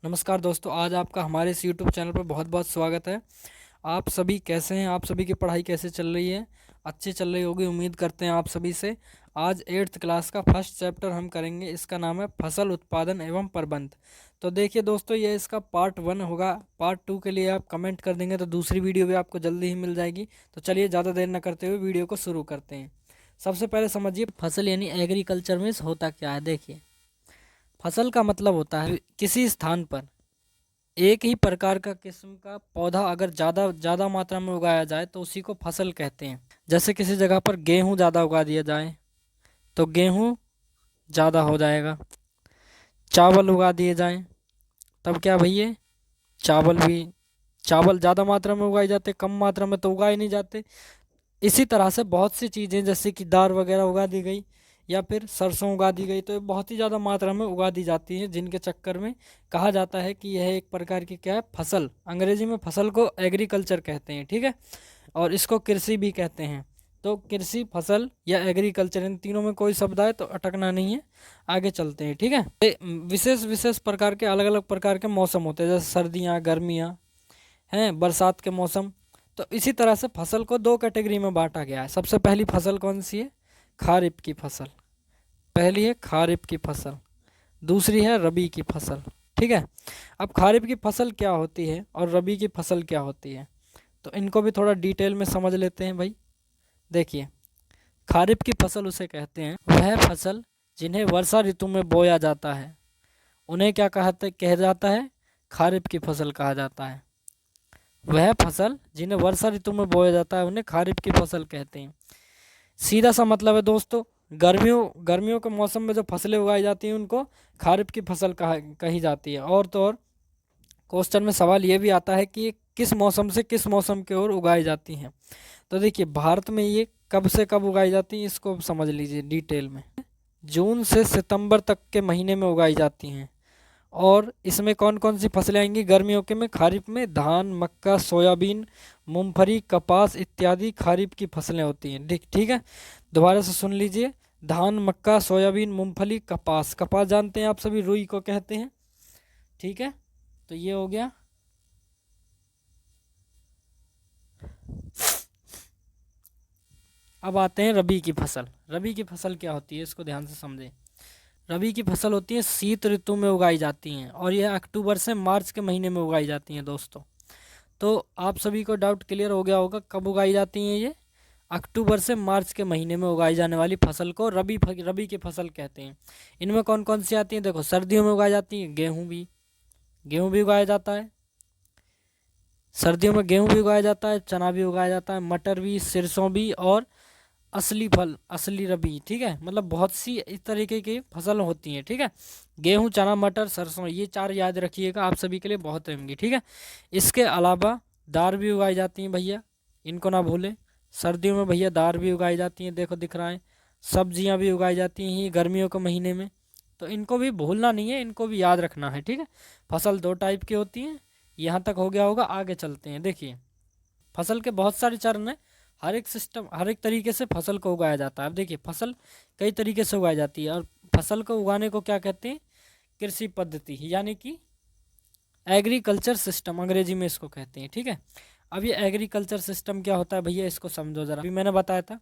नमस्कार दोस्तों, आज आपका हमारे इस यूट्यूब चैनल पर बहुत बहुत स्वागत है। आप सभी कैसे हैं? आप सभी की पढ़ाई कैसे चल रही है? अच्छी चल रही होगी, उम्मीद करते हैं आप सभी से। आज 8th क्लास का फर्स्ट चैप्टर हम करेंगे, इसका नाम है फसल उत्पादन एवं प्रबंध। तो देखिए दोस्तों, ये इसका पार्ट 1 होगा। पार्ट 2 के लिए आप कमेंट कर देंगे तो दूसरी वीडियो भी आपको जल्दी ही मिल जाएगी। तो चलिए ज़्यादा देर न करते हुए वीडियो को शुरू करते हैं। सबसे पहले समझिए फसल यानी एग्रीकल्चर में होता क्या है। देखिए, फसल का मतलब होता है किसी स्थान पर एक ही प्रकार का किस्म का पौधा अगर ज़्यादा ज़्यादा मात्रा में उगाया जाए तो उसी को फसल कहते हैं। जैसे किसी जगह पर गेहूँ ज़्यादा उगा दिया जाए तो गेहूँ ज़्यादा हो जाएगा। चावल उगा दिए जाएं तब क्या भैया, चावल भी, चावल ज़्यादा मात्रा में उगाए जाते, कम मात्रा में तो उगाए नहीं जाते। इसी तरह से बहुत सी चीज़ें जैसे कि दाल वगैरह उगा दी गई या फिर सरसों उगा दी गई, तो ये बहुत ही ज़्यादा मात्रा में उगा दी जाती हैं, जिनके चक्कर में कहा जाता है कि यह एक प्रकार की क्या है, फसल। अंग्रेजी में फसल को एग्रीकल्चर कहते हैं, ठीक है। और इसको कृषि भी कहते हैं। तो कृषि, फसल या एग्रीकल्चर, इन तीनों में कोई शब्द आए तो अटकना नहीं है, आगे चलते हैं, ठीक है। विशेष विशेष प्रकार के अलग अलग प्रकार के मौसम होते हैं, जैसे सर्दियाँ, गर्मियाँ हैं, बरसात के मौसम। तो इसी तरह से फसल को दो कैटेगरी में बांटा गया है। सबसे पहली फसल कौन सी है? खारिफ की फसल। पहली है खारिफ की फसल, दूसरी है रबी की फसल, ठीक है। अब खारिफ की फसल क्या होती है और रबी की फसल क्या होती है, तो इनको भी थोड़ा डिटेल में समझ लेते हैं भाई। देखिए, खारिफ की फसल उसे कहते हैं वह फसल जिन्हें वर्षा ऋतु में बोया जाता है, उन्हें क्या कहा जाता है? खारिफ की फसल कहा जाता है। वह फसल जिन्हें वर्षा ऋतु में बोया जाता है उन्हें खारिफ की फसल कहते हैं। सीधा सा मतलब है दोस्तों, गर्मियों गर्मियों के मौसम में जो फसलें उगाई जाती हैं उनको खारिफ की फसल कही जाती है। और तो और क्वेश्चन में सवाल ये भी आता है कि ये किस मौसम से किस मौसम की ओर उगाई जाती हैं। तो देखिए, भारत में ये कब से कब उगाई जाती हैं इसको समझ लीजिए डिटेल में। जून से सितंबर तक के महीने में उगाई जाती हैं। और इसमें कौन कौन सी फसलें आएंगी गर्मियों के में? खारिफ में धान, मक्का, सोयाबीन, मूंगफली, कपास इत्यादि खारिफ की फसलें होती हैं। ठीक ठीक है, दोबारा से सुन लीजिए। धान, मक्का, सोयाबीन, मूंगफली, कपास। कपास जानते हैं आप सभी, रुई को कहते हैं, ठीक है। तो ये हो गया। अब आते हैं रबी की फसल। रबी की फसल क्या होती है, इसको ध्यान से समझें। रबी की फसल होती है शीत ऋतु में उगाई जाती हैं और यह अक्टूबर से मार्च के महीने में उगाई जाती हैं दोस्तों। तो आप सभी को डाउट क्लियर हो गया होगा, कब उगाई जाती हैं ये? अक्टूबर से मार्च के महीने में उगाई जाने वाली फसल को रबी की फसल कहते हैं। इनमें कौन कौन सी आती हैं? देखो, सर्दियों में उगाई जाती है गेहूँ भी उगाया जाता है। सर्दियों में गेहूँ भी उगाया जाता है, चना भी उगाया जाता है, मटर भी, सरसों भी, और असली रबी, ठीक है। मतलब बहुत सी इस तरीके की फसल होती हैं, ठीक है। गेहूं, चना, मटर, सरसों, ये चार याद रखिएगा, आप सभी के लिए बहुत होंगी, ठीक है। इसके अलावा दाल भी उगाई जाती हैं भैया, इनको ना भूलें। सर्दियों में भैया दाल भी उगाई जाती हैं, देखो दिख रहा है। सब्जियां भी उगाई जाती हैं गर्मियों के महीने में, तो इनको भी भूलना नहीं है, इनको भी याद रखना है, ठीक है। फसल दो टाइप की होती हैं। यहाँ तक हो गया होगा, आगे चलते हैं। देखिए, फसल के बहुत सारे चरण हैं। हर एक तरीके से फसल को उगाया जाता है। अब देखिए, फसल कई तरीके से उगाई जाती है और फसल को उगाने को क्या कहते हैं? कृषि पद्धति, यानी कि एग्रीकल्चर सिस्टम अंग्रेजी में इसको कहते हैं, ठीक है। अब ये एग्रीकल्चर सिस्टम क्या होता है भैया, इसको समझो जरा। अभी मैंने बताया था,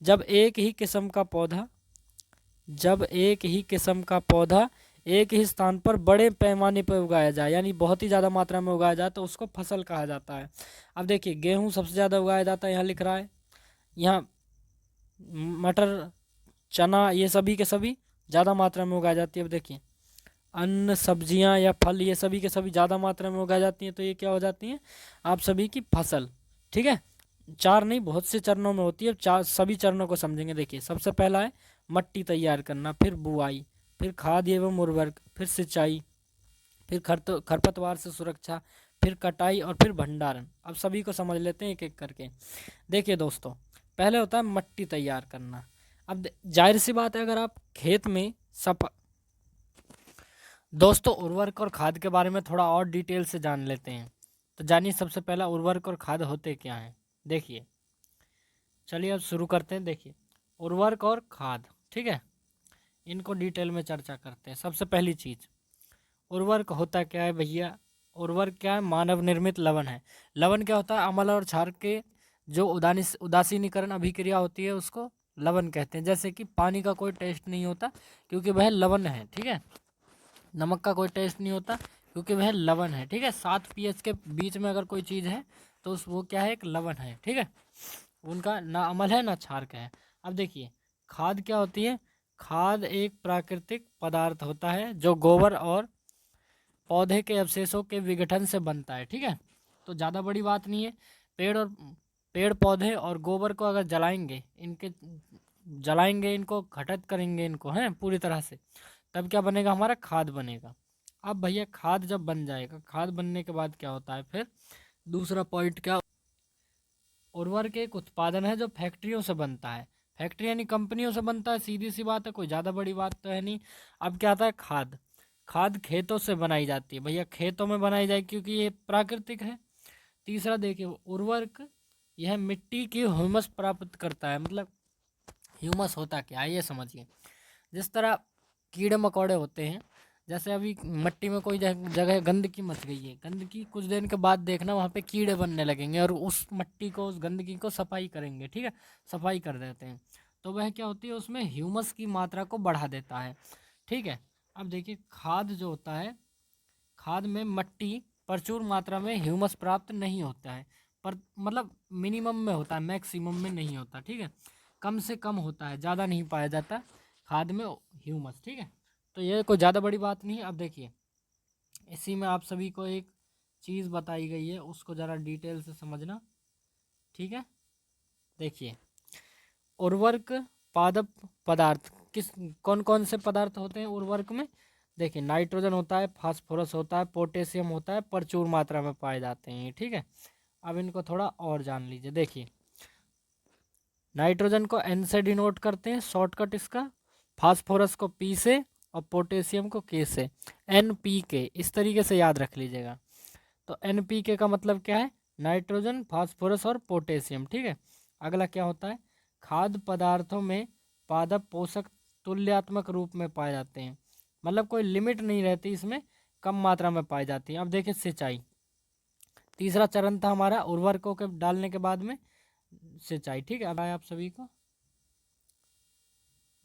जब एक ही किस्म का पौधा जब एक ही किस्म का पौधा एक ही स्थान पर बड़े पैमाने पर उगाया जाए, यानी बहुत ही ज़्यादा मात्रा में उगाया जाए, तो उसको फसल कहा जाता है। अब देखिए, गेहूँ सबसे ज़्यादा उगाया जाता है, यहाँ लिख रहा है। यहाँ मटर, चना, ये सभी के सभी ज़्यादा मात्रा में उगाई जाती है। अब देखिए, अन्न, सब्जियां या फल, ये सभी के सभी ज़्यादा मात्रा में उगाई जाती हैं, तो ये क्या हो जाती हैं? आप सभी की फसल, ठीक है। चार नहीं, बहुत से चरणों में होती है। चार सभी चरणों को समझेंगे। देखिए, सबसे पहला है मट्टी तैयार करना, फिर बुआई, फिर खाद एवं उर्वरक, फिर सिंचाई, फिर खरपतवार से सुरक्षा, फिर कटाई और फिर भंडारण। अब सभी को समझ लेते हैं एक एक करके। देखिए दोस्तों, पहले होता है मट्टी तैयार करना। अब जाहिर सी बात है, अगर आप खेत में दोस्तों, उर्वरक और खाद के बारे में थोड़ा और डिटेल से जान लेते हैं। तो जानिए, सबसे पहला उर्वरक और खाद होते क्या हैं। देखिए, चलिए अब शुरू करते हैं। देखिए, उर्वरक और खाद, ठीक है, इनको डिटेल में चर्चा करते हैं। सबसे पहली चीज़, उर्वरक होता क्या है भैया? उर्वरक क्या है? मानव निर्मित लवण है। लवण क्या होता है? अम्ल और क्षार के जो उदासीनीकरण अभिक्रिया होती है उसको लवण कहते हैं। जैसे कि पानी का कोई टेस्ट नहीं होता क्योंकि वह लवण है, ठीक है। नमक का कोई टेस्ट नहीं होता क्योंकि वह लवण है, ठीक है। 7 pH के बीच में अगर कोई चीज़ है तो वो क्या है? एक लवण है, ठीक है। उनका ना अम्ल है ना क्षार का है। अब देखिए खाद क्या होती है? खाद एक प्राकृतिक पदार्थ होता है जो गोबर और पौधे के अवशेषों के विघटन से बनता है, ठीक है। तो ज़्यादा बड़ी बात नहीं है। पेड़ पौधे और गोबर को अगर जलाएंगे, इनको घटित करेंगे, इनको हैं पूरी तरह से, तब क्या बनेगा? हमारा खाद बनेगा। अब भैया खाद जब बन जाएगा, खाद बनने के बाद क्या होता है फिर? दूसरा पॉइंट क्या? उर्वरक एक उत्पादन है जो फैक्ट्रियों से बनता है। फैक्ट्री यानी कंपनियों से बनता है, सीधी सी बात है, कोई ज़्यादा बड़ी बात तो है नहीं। अब क्या आता है? खाद। खाद खेतों से बनाई जाती है भैया, खेतों में बनाई जाए क्योंकि ये प्राकृतिक है। तीसरा देखिए उर्वरक, यह मिट्टी की ह्यूमस प्राप्त करता है। मतलब ह्यूमस होता क्या है ये समझिए। जिस तरह कीड़े मकोड़े होते हैं, जैसे अभी मट्टी में कोई जगह गंदगी मच गई है, गंदगी कुछ दिन के बाद देखना वहाँ पे कीड़े बनने लगेंगे और उस मट्टी को, उस गंदगी को सफाई करेंगे, ठीक है, सफाई कर देते हैं। तो वह क्या होती है? उसमें ह्यूमस की मात्रा को बढ़ा देता है, ठीक है। अब देखिए खाद जो होता है, खाद में मट्टी प्रचुर मात्रा में ह्यूमस प्राप्त नहीं होता है, पर मतलब मिनिमम में होता है, मैक्सिमम में नहीं होता, ठीक है। कम से कम होता है, ज़्यादा नहीं पाया जाता खाद में ह्यूमस, ठीक है। तो ये कोई ज़्यादा बड़ी बात नहीं है। अब देखिए इसी में आप सभी को एक चीज़ बताई गई है, उसको ज़रा डिटेल से समझना, ठीक है। देखिए उर्वरक पादप पदार्थ किस कौन कौन से पदार्थ होते हैं उर्वरक में? देखिए नाइट्रोजन होता है, फास्फोरस होता है, पोटेशियम होता है, प्रचुर मात्रा में पाए जाते हैं, ठीक है। अब इनको थोड़ा और जान लीजिए। देखिए नाइट्रोजन को N से डिनोट करते हैं, शॉर्टकट इसका। फास्फोरस को P से और पोटेशियम को K से, NPK, इस तरीके से याद रख लीजिएगा। तो NPK का मतलब क्या है? नाइट्रोजन, फास्फोरस और पोटेशियम, ठीक है। अगला क्या होता है? खाद्य पदार्थों में पादप पोषक तुल्यात्मक रूप में पाए जाते हैं, मतलब कोई लिमिट नहीं रहती इसमें, कम मात्रा में पाई जाती है। अब देखिए सिंचाई, तीसरा चरण था हमारा उर्वरकों के डालने के बाद में सिंचाई, ठीक है। अब आए आप सभी को,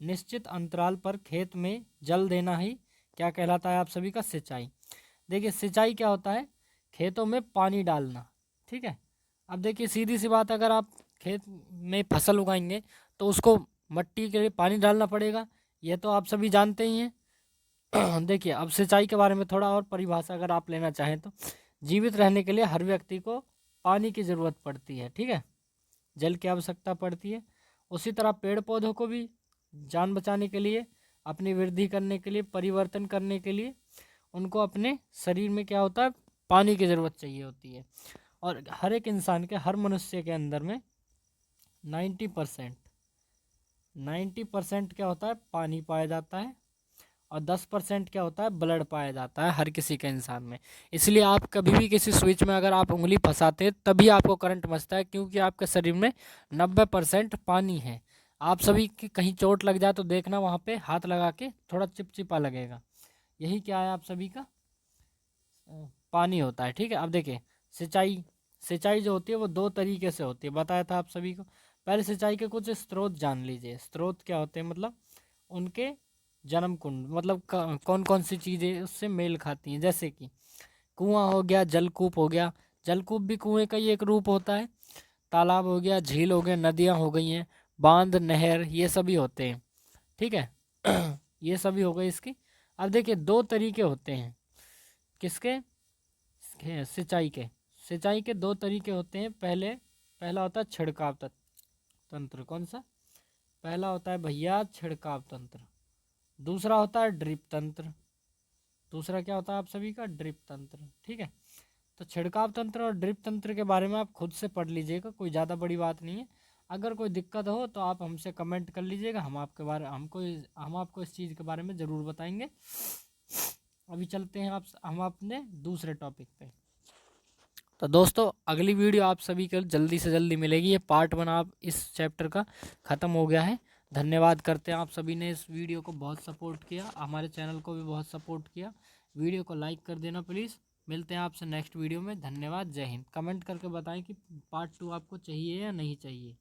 निश्चित अंतराल पर खेत में जल देना ही क्या कहलाता है? आप सभी का सिंचाई। देखिए सिंचाई क्या होता है? खेतों में पानी डालना, ठीक है। अब देखिए सीधी सी बात, अगर आप खेत में फसल उगाएंगे तो उसको मट्टी के लिए पानी डालना पड़ेगा, यह तो आप सभी जानते ही हैं। देखिए अब सिंचाई के बारे में थोड़ा और परिभाषा अगर आप लेना चाहें तो, जीवित रहने के लिए हर व्यक्ति को पानी की ज़रूरत पड़ती है, ठीक है, जल की आवश्यकता पड़ती है। उसी तरह पेड़ पौधों को भी जान बचाने के लिए, अपनी वृद्धि करने के लिए, परिवर्तन करने के लिए उनको अपने शरीर में क्या होता है? पानी की ज़रूरत चाहिए होती है। और हर एक इंसान के, हर मनुष्य के अंदर में 90% 90% क्या होता है? पानी पाया जाता है, और 10% क्या होता है? ब्लड पाया जाता है हर किसी के इंसान में। इसलिए आप कभी भी किसी स्विच में अगर आप उंगली फंसाते हैं तभी आपको करंट मचता है, क्योंकि आपके शरीर में 90% पानी है। आप सभी की कहीं चोट लग जाए तो देखना वहाँ पे हाथ लगा के थोड़ा चिपचिपा लगेगा, यही क्या है? आप सभी का पानी होता है, ठीक है। अब देखिए सिंचाई, सिंचाई जो होती है वो दो तरीके से होती है, बताया था आप सभी को। पहले सिंचाई के कुछ स्रोत जान लीजिए। स्रोत क्या होते हैं? मतलब उनके जन्म कुंड, मतलब कौन कौन सी चीज़ें उससे मेल खाती हैं। जैसे कि कुआं हो गया, जलकूप हो गया, जलकूप भी कुएं का ही एक रूप होता है। तालाब हो गया, झील हो गए, नदियाँ हो गई हैं, बांध, नहर, ये सभी होते हैं, ठीक है। ये सभी हो गए इसकी। अब देखिए दो तरीके होते हैं किसके? सिंचाई के। सिंचाई के दो तरीके होते हैं। पहला होता है छिड़काव तंत्र। कौन सा? पहला होता है भैया छिड़काव तंत्र। दूसरा होता है ड्रिप तंत्र। दूसरा क्या होता है आप सभी का? ड्रिप तंत्र, ठीक है। तो छिड़काव तंत्र और ड्रिप तंत्र के बारे में आप खुद से पढ़ लीजिएगा, कोई ज़्यादा बड़ी बात नहीं है। अगर कोई दिक्कत हो तो आप हमसे कमेंट कर लीजिएगा, हम आपको इस चीज़ के बारे में ज़रूर बताएंगे। अभी चलते हैं हम अपने दूसरे टॉपिक पे। तो दोस्तों अगली वीडियो आप सभी को जल्दी से जल्दी मिलेगी। ये पार्ट 1 आप इस चैप्टर का ख़त्म हो गया है। धन्यवाद करते हैं, आप सभी ने इस वीडियो को बहुत सपोर्ट किया, हमारे चैनल को भी बहुत सपोर्ट किया। वीडियो को लाइक कर देना प्लीज़। मिलते हैं आपसे नेक्स्ट वीडियो में। धन्यवाद, जय हिंद। कमेंट करके बताएं कि पार्ट 2 आपको चाहिए या नहीं चाहिए।